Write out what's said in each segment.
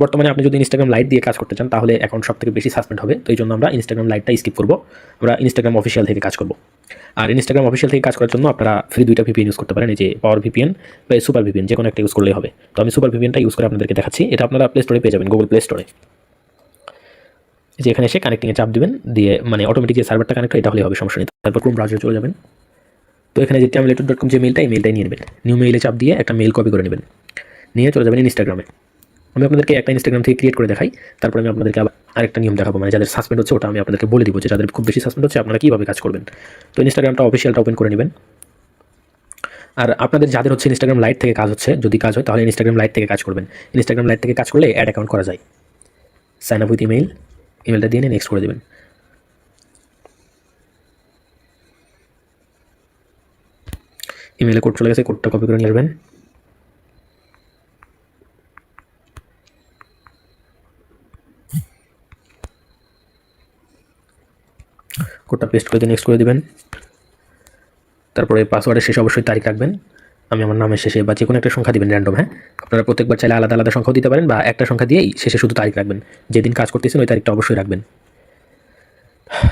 বর্তমানে আপনি যদি ইনস্টাগ্রাম লাইট দিয়ে কাজ করতে চান তাহলে অ্যাকাউন্ট সবথেকে বেশি সাসপেন্ড হবে। তো এই জন্য আমরা ইনস্টাগ্রাম লাইটটা স্কিপ করব, আমরা ইনস্টাগ্রাম অফিসিয়াল থেকে কাজ করব। আর ইনস্টাগ্রাম অফিসিয়াল থেকে কাজ করার জন্য আপনারা ফ্রি 2টা ভিপিএন ইউজ করতে পারেন, এই যে পাওয়ার ভিপিএন বা সুপার ভিপিএন, যে কোনো একটা ইউজ করলেই হবে। তো আমি সুপার ভিপিএনটা ইউজ করে আপনাদেরকে দেখাচ্ছি। এটা আপনারা প্লে স্টোরে পেয়ে যাবেন, গুগল প্লে স্টোরে। যে এখানে এসে কানেক্টিংয়ে চাপ দিবেন, দিয়ে মানে অটোমেটিক যে সার্ভারটা কানেক্ট হয় এটা হলেই হবে, সমস্যা নেই। তারপর ক্রোম ব্রাউজারে চলে যাবেন। তো এখানে যে tamletut.com যে মেলটা, এই মেলটাই নিয়ে নেবেন। নিউ মেইলে চাপ দিয়ে একটা মেল কপি করে নেবেন, নিয়ে চলে যাবেন ইনস্টাগ্রামে। আমি আপনাদেরকে একটা ইনস্টাগ্রাম থেকে ক্রিয়েট করে দেখাই, তারপরে আমি আপনাদেরকে আবার আরেকটা নিয়ম দেখাবো, মানে যাদের সাসপেন্ড হচ্ছে ওটা আমি আপনাদেরকে বলে দিব, যে যাদের খুব বেশি সাসপেন্ড হচ্ছে আপনারা কীভাবে কাজ করবেন। তো ইনস্টাগ্রামটা অফিসিয়ালটা ওপেন করে নেবেন। আর আপনাদের যাদের হচ্ছে ইনস্টাগ্রাম লাইট থেকে কাজ হচ্ছে, যদি কাজ হয় তাহলে ইনস্টাগ্রাম লাইট থেকে কাজ করবেন। ইনস্টাগ্রাম লাইট থেকে কাজ করলে অ্যাড অ্যাকাউন্ট করা যায়। সাইন আপ উইথ ইমেল, ইমেলটা দিয়ে নেক্সট করে দেবেন। ইমেলে কোড চলে গেছে, কোডটা কপি করে নিয়ে আসবেন। কোডটা পেস্ট করে দিয়ে নেক্সট করে দেবেন। তারপরে পাসওয়ার্ডের শেষে অবশ্যই তারিখ রাখবেন। আমি আমার নামের শেষে বা যে কোনো একটা সংখ্যা দিবেন র্যান্ডম। হ্যাঁ, আপনারা প্রত্যেকবার চাইলে আলাদা আলাদা সংখ্যাও দিতে পারেন, বা একটা সংখ্যা দিয়েই শেষে শুধু তারিখ রাখবেন। যেদিন কাজ করতেছেন ওই তারিখটা অবশ্যই রাখবেন।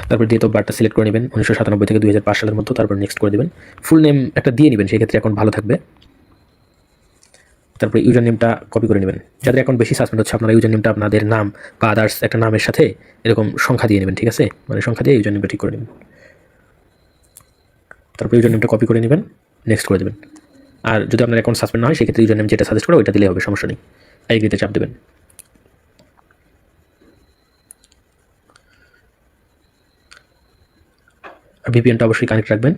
তারপর ডেট অফ বার্থটা সিলেক্ট করে নেবেন 1997 থেকে 2005 সালের মতো। তারপর নেক্সট করে দেবেন। ফুল নেম একটা দিয়ে নেবেন, সেই ক্ষেত্রে অ্যাকাউন্ট ভালো থাকবে। তারপরে ইউজার নেমটা কপি করে নেবেন। যাদের অ্যাকাউন্ট বেশি সাসপেন্ড হচ্ছে আপনারা ইউজার নেমটা আপনাদের নাম বা আদার্স একটা নামের সাথে এরকম সংখ্যা দিয়ে নেবেন, ঠিক আছে? মানে সংখ্যা দিয়ে ইউজার নেমটা ঠিক করে নেবেন। তারপর ইউজার নেমটা কপি করে নেবেন, নেক্সট করে দেবেন। আর যদি আপনার অ্যাকাউন্ট সাসপেন্ড না হয় সেক্ষেত্রে ইউজার নেম যেটা সাজেস্ট করে ওইটা দিলেই হবে, সমস্যা নেই। এগ্রিতে চাপ দেবেন। আর ভিপিএনটা অবশ্যই কানেক্ট রাখবেন।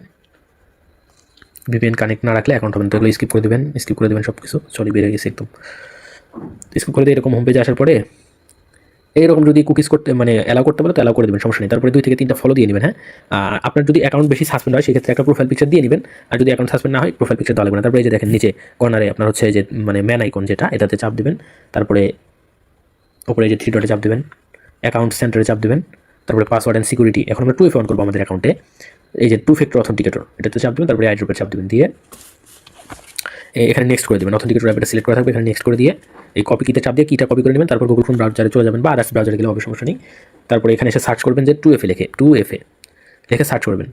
ভিপিএন কানেক্ট না রাখলে অ্যাকাউন্ট হবে না। তো এগুলো স্কিপ করে দেবেন সব কিছু। সরি, বেড়ে গেছে একদম। স্কিপ করে দিয়ে এরকম হোম পেজে আসার পরে এইরকম যদি কুকিজ করতে মানে অ্যালাউ করতে বলে তো অ্যালাউ করে দেবেন, সমস্যা নেই। তারপরে 2 থেকে 3টা ফলো দিয়ে নেবেন। হ্যাঁ, আপনার যদি অ্যাকাউন্ট বেশি সাসপেন্ড হয় সেক্ষেত্রে একটা প্রোফাইল পিকচার দিয়ে নেবেন। আর যদি অ্যাকাউন্ট সাসপেন্ড না হয় প্রোফাইল পিকচার দেওয়া লাগবে না। তারপরে এই যে দেখেন নিচে কর্নারে আপনার হচ্ছে যে মানে ম্যান আইকন যেটা, এটাতে চাপ দেবেন। তারপরে উপরে যে 3 ডটে চাপ দেবেন, অ্যাকাউন্ট সেন্টারে চাপ দেবেন। তারপরে পাসওয়ার্ড অ্যান্ড সিকিউরিটি, এখন আমরা 2FA অন করবো আমাদের অ্যাকাউন্টে। এই যে 2 ফ্যাক্টর অথেন্টিকেটর, এটাতে চাপ দেবেন। তারপরে আইড্রপে চাপ দেবেন, দিয়ে এখানে নেক্সট করে দেবেন। অথেন্টিকেটর অ্যাপটা সিলেক্ট করা থাকবে, এখানে নেক্সট করে দিয়ে এই কপি কিতে চাপ দিয়ে কিটা কপি করে নেবেন। তারপর গুগল ক্রোম ব্রাউজারে চলে যাবেন, বা আদার্স ব্রাউজারে গেলে হবে, সমস্যা নেই। তারপরে এখানে এসে সার্চ করবেন যে 2FA লিখে সার্চ করবেন।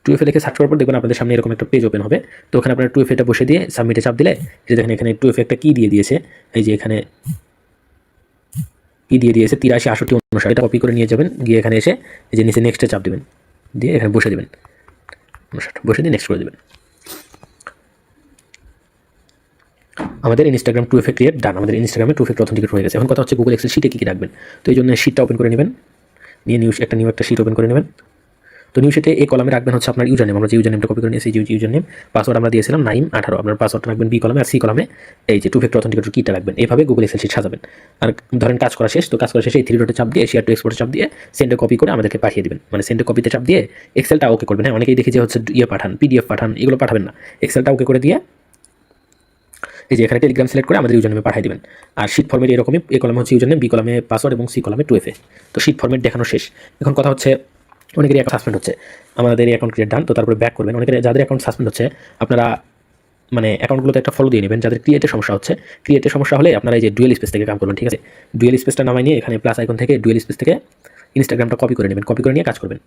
2FA লিখে সার্চ করার পর দেখবেন আপনাদের সামনে এরকম একটা পেজ ওপেন হবে। তো ওখানে আপনার 2FAটা বসে দিয়ে সাবমিটে চাপ দিলে যে দেখেন এখানে 2FA একটা কি দিয়ে দিয়েছে, এই যে এখানে কি দিয়ে দিয়েছে 83 68 59, এটা কপি করে নিয়ে যাবেন। গিয়ে এখানে এসে এই যে নিচে নেক্সটে চাপ দেবেন, দিয়ে এখানে বসে দেবেন 59, বসে দিয়ে নেক্সট করে দেবেন। আমাদের ইনস্টাগ্রাম 2FA ক্রিয়েট ডান। আমাদের ইনস্টাগ্রামে 2 ফ্যাক্টর অথেন্টিকেট হয়ে গেছে। এখন কথা হচ্ছে গুগল এক্সেল শিটে কী কী রাখবেন। তো এই জন্য শিটটা ওপেন করে নেবেন, নিয়ে নিউ একটা শিট ওপেন করে নেবেন। তো নিউ শিটে এই কলামে রাখবেন হচ্ছে আপনার ইউজার নেম। আমরা যে ইউজার নেমটা কপি করে নিয়েছি, যে ইউজার নেম, পাসওয়ার্ড আমরা দিয়েছিলাম নাইম 18, আপনার পাসওয়ার্ডটা রাখবেন বি কলামে, আর সি কলামে এই যে 2 ফ্যাক্টর অথেন্টিকেটর কিটা রাখবেন। এইভাবে গুগল এক্সেল শিট সাজাবেন। আর ধরেন কাজ করা শেষ, তো কাজ করা শেষে এই 3 ডটে চাপ দিয়ে শেয়ার টু এক্সপোর্টে চাপ দিয়ে সেন্ডে কপি করে আমাদেরকে পাঠিয়ে দিবেন। মানে সেন্ডে কপিতে চাপ দিয়ে এক্সেলটা ওকে করবেন। হ্যাঁ, অনেকেই দেখি যে হচ্ছে পাঠান, পিডিএফ পাঠান, এগুলো পাঠাবেন না। এক্সেলটা ওকে করে দিয়ে এই যে এখানে টেলিগ্রাম সিলেক্ট করে আমাদের ইউজার নেমে পাঠিয়ে দেবেন। আর শীট ফর্মেট এরকমই, এ কলামে হচ্ছে ইউজার নেম, বি কলামে পাসওয়ার্ড এবং সি কলামে 2FA। তো শীট ফর্মেট দেখানো শেষ। এখন কথা হচ্ছে অনেকেরই অ্যাকাউন্ট সাসপেন্ড হচ্ছে, আমাদের এই অ্যাকাউন্ট ক্রিয়েট ডান। তো তারপরে ব্যাক করবেন। অনেকের যাদের অ্যাকাউন্ট সাসপেন্ড হচ্ছে আপনারা মানে অ্যাকাউন্টগুলোতে একটা ফলো দিয়ে নেবেন। যাদের ক্রিয়েটের সমস্যা হচ্ছে, ক্রিয়েটের সমস্যা হলে আপনারা এই যে ডুয়েল স্পেস থেকে কাম করবেন, ঠিক আছে? ডুয়েল স্পেসটা নামাই নিয়ে এখানে প্লাস আইকন থেকে ডুয়েল স্পেস থেকে ইনস্টাগ্রামটা কপি করে নেবেন। কপি করে নিয়ে কাজ করবেন।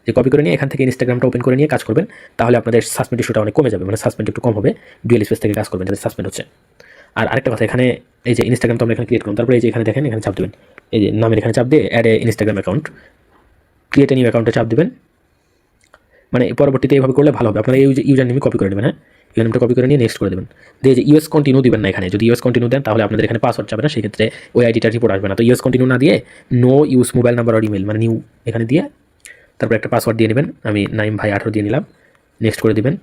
যে কপি করে নিয়ে এখান থেকে ইনস্টাগ্রামটা ওপেন করে নিয়ে কাজ করবেন, তাহলে আপনাদের সাসপেন্ড ইস্যুটা অনেক কমে যাবে। মানে সাসপেন্ড একটু কম হবে। ডুয়েল স্পেস থেকে কাজ করবেন যাদের সাসপেন্ড হচ্ছে। আর আরেকটা কথা, এখানে এই যে ইনস্টাগ্রাম তো আমরা এখানে ক্রিয়েট করুন। তারপরে এই যে এখানে দেখেন, এখানে চাপ দেবেন, এই যে নামের এখানে চাপ দিয়ে add a Instagram account, create a new অ্যাকাউন্টে চাপ দেবেন। মানে পরবর্তীতে এইভাবে করলে ভালো হবে। আপনারা এই ইউজার নেমই কপি করে নেবেন। হ্যাঁ, ইউজার নেমটা কপি করে নিয়ে নেক্সট করে দেবেন। দিয়ে যে ইউএস কন্টিনিউ দিবেন না এখানে। যদি ইউএস কন্টিনিউ দেন তাহলে আপনাদের এখানে পাসওয়ার্ড যাবে না, সেক্ষেত্রে ওই আইডিটা রিপোর্ট আসবে না। তো ইউএস কন্টিনিউ না দিয়ে নো ইউজ মোবাইল নাম্বার আর ইমেল, মানে নিউ এখানে দিয়ে তারপর একটা পাসওয়ার্ড দিয়ে নেবেন। আমি নাইম ভাই 18 দিয়ে নিলাম, নেক্সট করে দেবেন।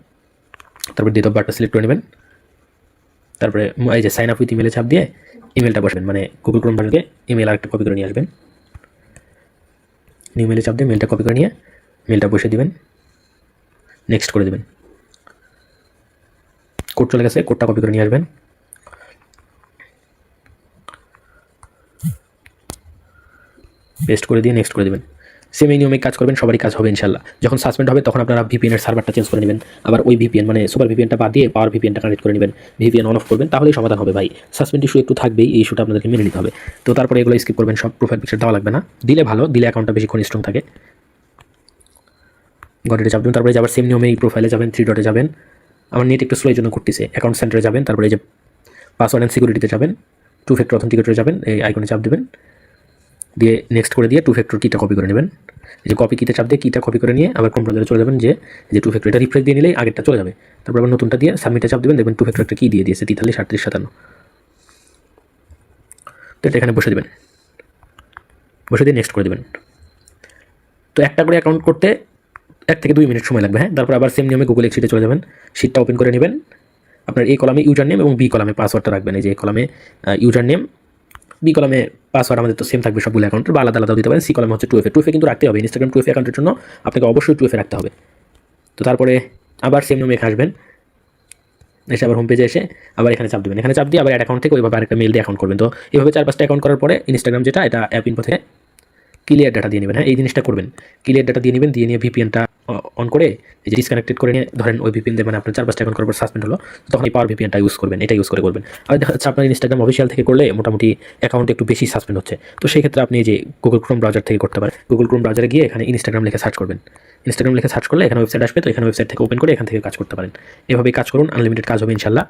তারপর ডেট অফ বার্থটা সিলেক্ট করে নেবেন। তারপরে এই যে সাইন আপ উইথ ইমেলে চাপ দিয়ে ইমেলটা বসবেন, মানে গুগল ক্রোম ব্রাউজারে ইমেল আরেকটা কপি করে নিয়ে আসবেন। নিউ মেলে চাপ দিয়ে মেলটা কপি করে নিয়ে মেলটা বসে দিবেন, নেক্সট করে দেবেন। কোড চলে গেছে, কোডটা কপি করে নিয়ে আসবেন। পেস্ট করে দিয়ে নেক্সট করে দেবেন। সেম এই নিয়মে কাজ করবেন, সবারই কাজ হবে ইনশাল্লাহ। যখন সাসপেন্ড হবে তখন আপনারা ভিপিএনের সার্ভারটা চেঞ্জ করে নেবেন, আবার ওই ভিপিএন মানে সুপার ভিপিএনটা বাদ দিয়ে পাওয়ার ভিপিএনটা কানেক্ট করে নেবেন, ভিপিএন অন অফ করবেন, তাহলেই সমাধান হবে ভাই। সাসপেন্ড ইস্যু একটু থাকবেই, এই ইস্যুটা আপনাদেরকে মেনে নিতে হবে। তো তারপরে এগুলো স্কিপ করবেন, সব প্রোফাইল পিকচার দেওয়া লাগবে না, দিলে ভালো, দিলে অ্যাকাউন্টটা বেশিক্ষণ স্ট্রং থাকে। গটেটে চাপ দেবেন, তারপরে আবার সেম নিয়মে এই প্রোফাইলে যাবেন, 3 ডটে যাবেন। আমার নেট একটু স্লো জন্য করতেছে, অ্যাকাউন্ট সেন্টারে যাবেন, তারপরে এই যে পাসওয়ার্ড অ্যান্ড সিকিউরিটিতে যাবেন, 2 ফ্যাক্টর অথেন্টিকেটরে যাবেন, এই আইকনে চাপ দেবেন, দিয়ে নেক্সট করে দিয়ে 2 ফ্যাক্টর কিটা কপি করে নেবেন। এই যে কপি কিতে চাপ দিয়ে কিটা কপি করে নিয়ে আবার ক্রোম ব্রাউজারে চলে যাবেন, যে 2 ফ্যাক্টর এটা রিফ্রেশ দিয়ে নিলেই আগেরটা চলে যাবে। তারপর আবার নতুনটা দিয়ে সাবমিটে চাপ দেবেন, দেখবেন 2 ফ্যাক্টর একটা কি দিয়ে দিয়েছে 43 38 57। তো এটা এখানে বসে দেবেন, বসে দিয়ে নেক্সট করে দেবেন। তো একটা করে অ্যাকাউন্ট করতে 1 থেকে 2 মিনিট সময় লাগবে। হ্যাঁ, তারপর আবার সেম নিয়মে গুগল এক্সিটে চলে যাবেন, শিটটা ওপেন করে নেবেন। আপনার এই কলামে ইউজার নেম এবং বি কলামে পাসওয়ার্ডটা রাখবেন। এই যে কলামে ইউজার নেম, বি কলামে পাসওয়ার্ড আমাদের তো সেম থাকবে সবগুলো অ্যাকাউন্টের, বা আলাদা আলাদাও দিতে পারেন। সি কলামে হচ্ছে 2FA কিন্তু রাখতে হবে, ইনস্টাগ্রাম 2FA অ্যাকাউন্টের জন্য আপনাকে অবশ্যই 2FA রাখতে হবে। তো তারপরে আবার সেম নিয়মে এখানে আসবেন, এসে আবার হোম পেজে এসে আবার এখানে চাপ দেবেন, এখানে চাপ দিয়ে আবার অ্যাকাউন্ট থেকে ওইভাবে আরেকটা মেল দিয়ে অ্যাকাউন্ট করবেন। তো এইভাবে 4-5টা অ্যাকাউন্ট করার পরে ইনস্টাগ্রাম যেটা, এটা অ্যাপ ইনফো থেকে ক্লিয়ার ডাটা দিয়ে নেবেন। হ্যাঁ, এই জিনিসটা করবেন, ক্লিয়ার ডাটা দিয়ে নেবেন, দিয়ে নিয়ে ভিপিএনটা অন করে এই যে ডিসকানেক্টেড করে নিয়ে, ধরেন ওই ভিপিএন দিয়ে মানে আপনার 4-5টা অ্যাকাউন্ট করার পর সাসপেন্ড হলো, তখন এই পাওয়ার ভিপিএনটা ইউজ করবেন, এটা ইউজ করে করবেন। আর দেখা যাচ্ছে আপনার ইনস্টাগ্রাম অফিসিয়াল থেকে করলে মোটামুটি অ্যাকাউন্ট একটু বেশি সাসপেন্ড হচ্ছে, তো সেই ক্ষেত্রে আপনি এই যে গুগল ক্রোম ব্রাউজার থেকে করতে পারেন। গুগল ক্রোম ব্রাউজারে গিয়ে এখানে ইনস্টাগ্রাম লিখে সার্চ করবেন, ইনস্টাগ্রাম লিখে সার্চ করলে এখানে ওয়েবসাইট আসবে, তো এখানে ওয়েবসাইট থেকে ওপেন করে এখান থেকে কাজ করতে পারেন। এভাবেই কাজ করুন, আনলিমিটেড কাজ হবে ইনশাল্লাহ।